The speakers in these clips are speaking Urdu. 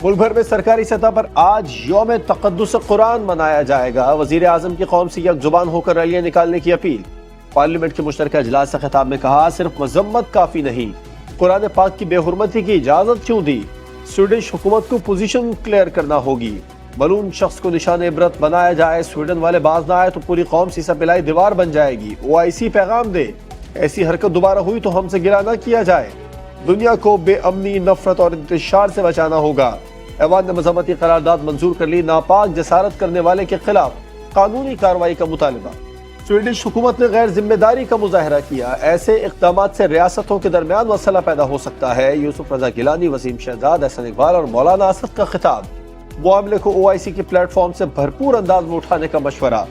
ملک بھر میں سرکاری سطح پر آج یوم تقدس قرآن منایا جائے گا۔ وزیر اعظم کی قوم سے یک زبان ہو کر ریلیاں نکالنے کی اپیل۔ پارلیمنٹ کے مشترکہ اجلاس سے خطاب میں کہا صرف مذمت کافی نہیں، قرآن پاک کی بے حرمتی کی اجازت کیوں دی؟ سویڈش حکومت کو پوزیشن کلیئر کرنا ہوگی۔ ملعون شخص کو نشان عبرت بنایا جائے، سویڈن والے باز نہ آئے تو پوری قوم سیسا پلائی دیوار بن جائے گی۔ OIC پیغام دے، ایسی حرکت دوبارہ ہوئی تو ہم سے گلہ نہ کیا جائے۔ دنیا کو بے امنی، نفرت اور انتشار سے بچانا ہوگا۔ ایوان نے مذمتی قرارداد منظور کر لی، ناپاک جسارت کرنے والے کے خلاف قانونی کارروائی کا مطالبہ۔ سویڈش حکومت نے غیر ذمہ داری کا مظاہرہ کیا، ایسے اقدامات سے ریاستوں کے درمیان مسئلہ پیدا ہو سکتا ہے۔ یوسف رضا گیلانی، وسیم شہزاد، احسن اقبال اور مولانا اسد کا خطاب۔ معاملے کو OIC کے پلیٹ فارم سے بھرپور انداز میں اٹھانے کا مشورہ۔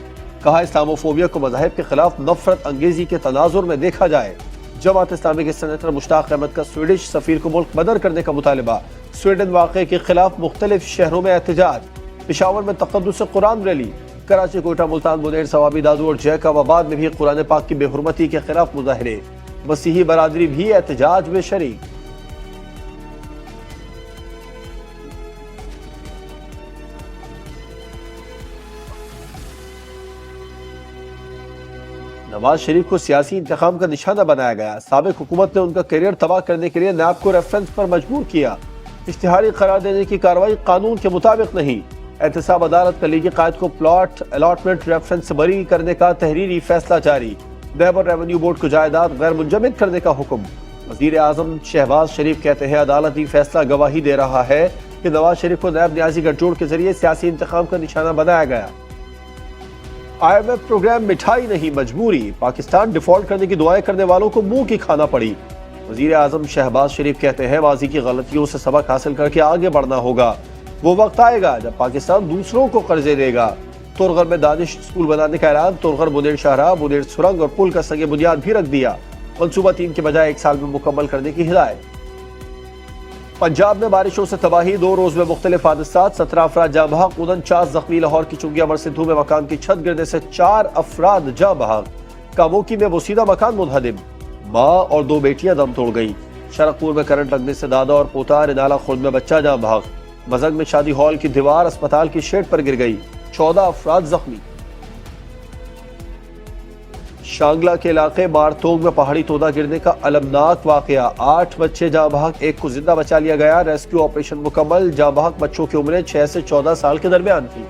کہا اسلاموفوبیا کو مذاہب کے خلاف نفرت انگیزی کے تناظر میں دیکھا جائے۔ جماعت اسلامی کے سینیٹر مشتاق احمد کا سویڈش سفیر کو ملک بدر کرنے کا مطالبہ۔ سویڈن واقعے کے خلاف مختلف شہروں میں احتجاج۔ پشاور میں تقدس قرآن ریلی۔ کراچی، کوئٹہ، ملتان، منیر، ثوابی دادو اور جیکب آباد میں بھی قرآن پاک کی بے حرمتی کے خلاف مظاہرے۔ مسیحی برادری بھی احتجاج میں شریک۔ نواز شریف کو سیاسی انتقام کا نشانہ بنایا گیا۔ سابق حکومت نے ان کا کیریئر تباہ کرنے کے لیے نیب کو ریفرنس پر مجبور کیا۔ اشتہاری قرار دینے کی کارروائی قانون کے مطابق نہیں۔ احتساب عدالت کا لیگی قائد کو پلاٹ الاٹمنٹ ریفرنس سے بری کرنے کا تحریری فیصلہ جاری۔ نیب اور ریونیو بورڈ کو جائیداد غیر منجمد کرنے کا حکم۔ وزیر اعظم شہباز شریف کہتے ہیں عدالتی فیصلہ گواہی دے رہا ہے کہ نواز شریف کو نیب نیازی گٹھ جوڑ کے ذریعے سیاسی انتقام کا نشانہ بنایا گیا۔ IMF پروگرام مٹھائی نہیں مجبوری، پاکستان ڈیفالٹ کرنے کی دعائیں کرنے والوں کو منہ کی کھانا پڑی۔ وزیر اعظم شہباز شریف کہتے ہیں ماضی کی غلطیوں سے سبق حاصل کر کے آگے بڑھنا ہوگا۔ وہ وقت آئے گا جب پاکستان دوسروں کو قرضے دے گا۔ تورغر میں دانش اسکول بنانے کا اعلان۔ تورغر منیر شاہراہ، منیر سرنگ اور پل کا سنگ بنیاد بھی رکھ دیا۔ منصوبہ 3 کے بجائے 1 سال میں مکمل کرنے کی ہدایت۔ پنجاب میں بارشوں سے تباہی، 2 روز میں مختلف حادثات، 17 افراد جاں بحق، 49 زخمی۔ لاہور کی چنگی امر سدھو میں مکان کی چھت گرنے سے 4 افراد جاں بحق۔ کاموکی میں بوسیدہ مکان منہدم، ماں اور 2 بیٹیاں دم توڑ گئیں۔ شرقپور میں کرنٹ لگنے سے دادا اور پوتا، رنالہ خرد میں بچہ جاں بحق۔ مزنگ میں شادی ہال کی دیوار اسپتال کی شیڈ پر گر گئی، 14 افراد زخمی۔ شانگلہ کے علاقے مارتونگ میں پہاڑی تودا گرنے کا المناک واقعہ، 8 بچے جاں بحق، 1 کو زندہ بچا لیا گیا۔ ریسکیو آپریشن مکمل۔ جاں بحق بچوں کی عمریں 6 سے 14 سال کے درمیان تھی۔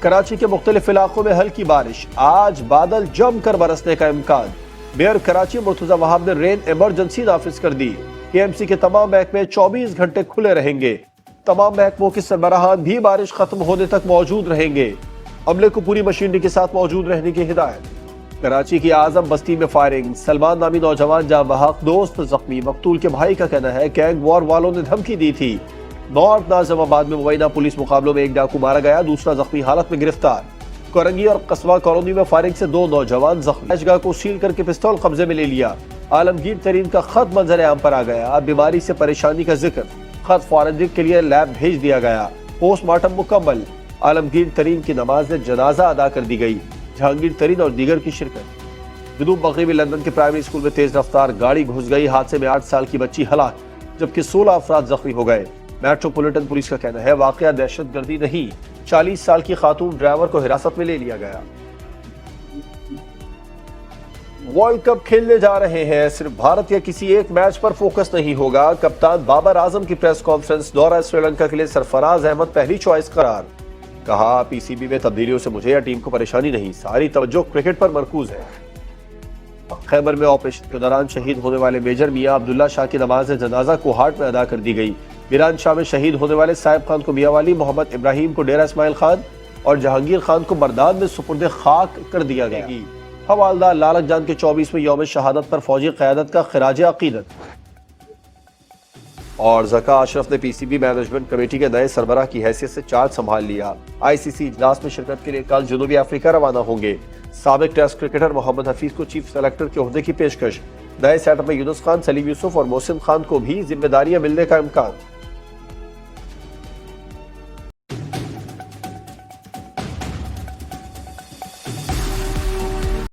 کراچی کے مختلف علاقوں میں ہلکی بارش، آج بادل جم کر برسنے کا امکان۔ میئر کراچی مرتضی وہاب نے رین ایمرجنسی نافذ کر دی۔ KMC کے تمام محکمے 24 گھنٹے کھلے رہیں گے۔ تمام محکموں کے سربراہان بھی بارش ختم ہونے تک موجود رہیں گے۔ عملے کو پوری مشینری کے ساتھ موجود رہنے کی ہدایت۔ کراچی کی اعظم بستی میں فائرنگ، سلمان نامی نوجوان جاں بحق، دوست زخمی۔ مقتول کے بھائی کا کہنا ہے گینگ وار والوں نے دھمکی دی تھی۔ نارتھ ناظم آباد میں مبینہ پولیس مقابلوں میں 1 ڈاکو مارا گیا، دوسرا زخمی حالت میں گرفتار۔ کورنگی اور قصبہ کالونی میں فائرنگ سے 2 نوجوان زخمی۔ عشگاہ کو سیل کر کے پستول قبضے میں لے لیا۔ عالمگیر ترین کا خط منظر عام پر آ گیا، بیماری سے پریشانی کا ذکر۔ خط فورنزک کے لیے لیب بھیج دیا گیا۔ پوسٹ مارٹم مکمل۔ عالمگیر ترین کی نماز جنازہ ادا کر دی گئی، جہانگیر ترین اور دیگر کی شرکت۔ جنوب مغربی لندن کے پرائمری اسکول میں تیز رفتار گاڑی گھس گئی، حادثے میں 8 سال کی بچی ہلاک جبکہ 16 افراد زخمی ہو گئے۔ میٹروپولیٹن پولیس کا کہنا ہے واقعہ دہشت گردی نہیں، 40 سال کی خاتون ڈرائیور کو حراست میں لے لیا گیا۔ ورلڈ کپ کھیلنے جا رہے ہیں، صرف بھارت یا کسی ایک میچ پر فوکس نہیں ہوگا۔ کپتان بابر اعظم کی پریس کانفرنس، دورہ سری لنکا کے لیے سرفراز احمد پہلی چوائس قرار۔ کہا PCB میں تبدیلیوں سے مجھے یا ٹیم کو پریشانی نہیں، ساری توجہ کرکٹ پر مرکوز ہے۔ خیبر میں آپریشن کے دوران شہید ہونے والے میجر میاں عبداللہ شاہ کی نماز جنازہ کوہاٹ میں ادا کر دی گئی۔ میران شاہ میں شہید ہونے والے صاحب خان کو میاں والی، محمد ابراہیم کو ڈیرہ اسماعیل خان اور جہانگیر خان کو مردان میں سپرد خاک کر دیا گیا۔ حوالدہ لالک جان کے 24ویں یوم شہادت پر فوجی قیادت کا خراج عقیدت۔ اور ذکا اشرف نے PCB مینجمنٹ کمیٹی کے نئے سربراہ کی حیثیت سے چارج سنبھال لیا۔ ICC اجلاس میں شرکت کے لیے کل جنوبی افریقہ روانہ ہوں گے۔ سابق ٹیسٹ کرکٹر محمد حفیظ کو چیف سلیکٹر کے عہدے کی پیشکش۔ نئے سیٹ اپ میں یونس خان، سلیم یوسف اور محسن خان کو بھی ذمہ داریاں ملنے کا امکان۔